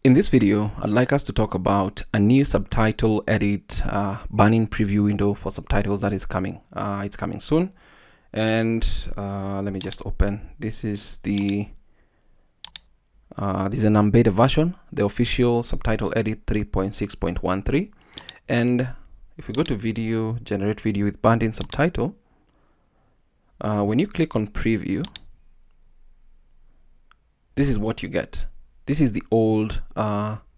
In this video, I'd like us to talk about a new subtitle edit banning preview window for subtitles that is coming. It's coming soon. And let me just open. This is an unbeta version, the official subtitle edit 3.6.13. And if we go to video, generate video with banned-in subtitle, when you click on preview, this is what you get. This is the old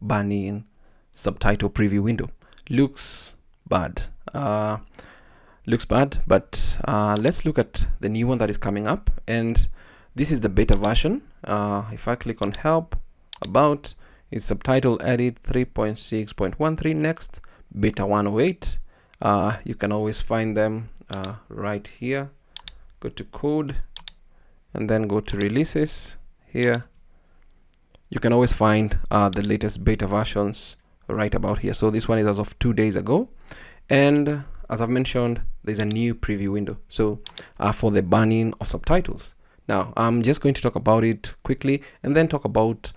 banning subtitle preview window. Looks bad. But let's look at the new one that is coming up. And this is the beta version. If I click on help, about, it's subtitle edit 3.6.13 next, beta 108. You can always find them right here. Go to code and then go to releases here. You can always find the latest beta versions right about here. So this one is as of 2 days ago. And as I've mentioned, there's a new preview window. So for the banning of subtitles. Now, I'm just going to talk about it quickly and then talk about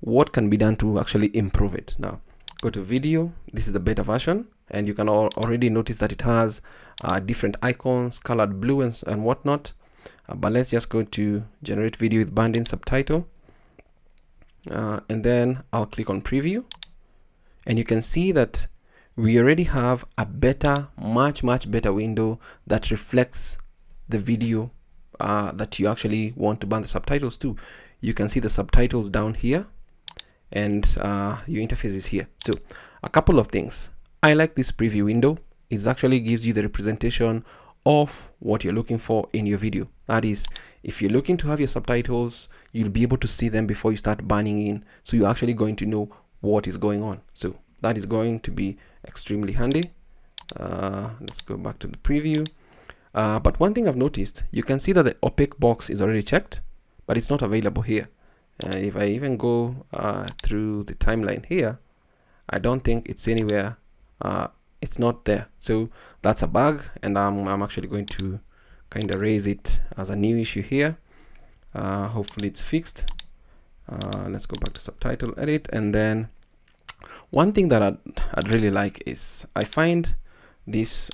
what can be done to actually improve it. Now, go to video. This is the beta version. And you can already notice that it has different icons, colored blue and whatnot. But let's just go to generate video with banned-in subtitle. And then I'll click on preview, and you can see that we already have a better, much better window that reflects the video that you actually want to ban the subtitles to. You can see the subtitles down here, and your interface is here. So a couple of things. I like this preview window. It actually gives you the representation of what you're looking for in your video. That is, if you're looking to have your subtitles, you'll be able to see them before you start banning in. So you're actually going to know what is going on. So that is going to be extremely handy. Let's go back to the preview. But one thing I've noticed, you can see that the opaque box is already checked, but it's not available here. If I even go through the timeline here, I don't think it's anywhere. It's not there. So that's a bug, and I'm actually going to kind of raise it as a new issue here. Hopefully it's fixed. Let's go back to subtitle edit, and then one thing that I'd really like is I find this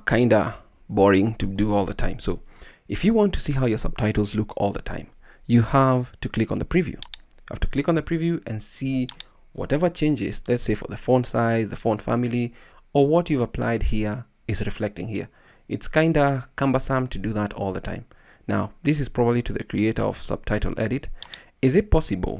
kind of boring to do all the time. So if you want to see how your subtitles look all the time, you have to click on the preview. You have to click on the preview and see whatever changes, let's say for the font size, the font family, or what you've applied here is reflecting here. It's kind of cumbersome to do that all the time. Now, this is probably to the creator of subtitle edit. Is it possible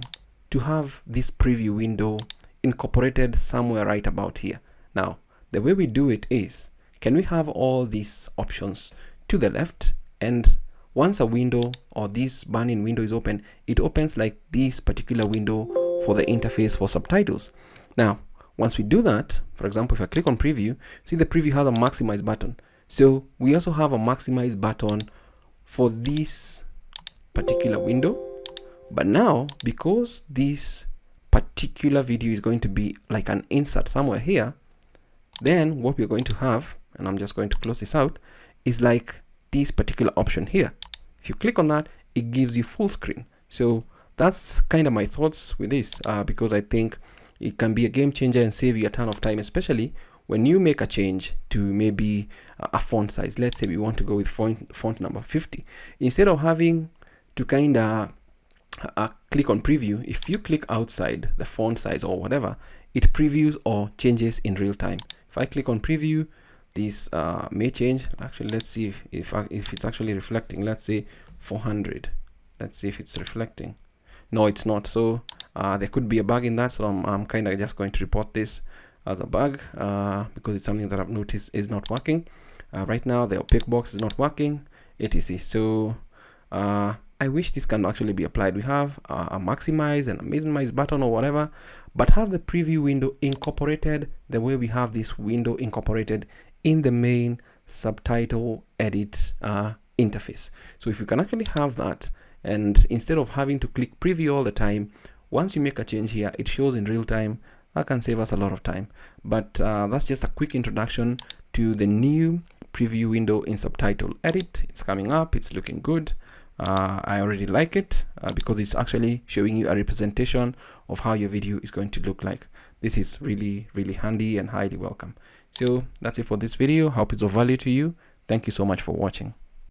to have this preview window incorporated somewhere right about here? Now, the way we do it is, can we have all these options to the left, and once a window or this banning window is open, it opens like this particular window for the interface for subtitles. Now, once we do that, for example, if I click on preview, see the preview has a maximize button. So we also have a maximize button for this particular window. But now, because this particular video is going to be like an insert somewhere here, then what we're going to have, and I'm just going to close this out, is like this particular option here. If you click on that, it gives you full screen. So that's kind of my thoughts with this, because I think it can be a game changer and save you a ton of time, especially when you make a change to maybe a font size. Let's say we want to go with font number 50. Instead of having to kind of click on preview, if you click outside the font size or whatever, it previews or changes in real time. If I click on preview, this may change. Actually, let's see if it's actually reflecting. Let's say 400. Let's see if it's reflecting. No, it's not. So there could be a bug in that. So I'm kind of just going to report this as a bug because it's something that I've noticed is not working. Right now, the opaque box is not working, etc. So I wish this can actually be applied. We have a maximize and a minimize button or whatever, but have the preview window incorporated the way we have this window incorporated in the main subtitle edit interface. So if you can actually have that, and instead of having to click preview all the time, once you make a change here, it shows in real time. That can save us a lot of time. But that's just a quick introduction to the new preview window in subtitle edit. It's coming up. It's looking good. I already like it because it's actually showing you a representation of how your video is going to look like. This is really handy and highly welcome. So that's it for this video. Hope it's of value to you. Thank you so much for watching.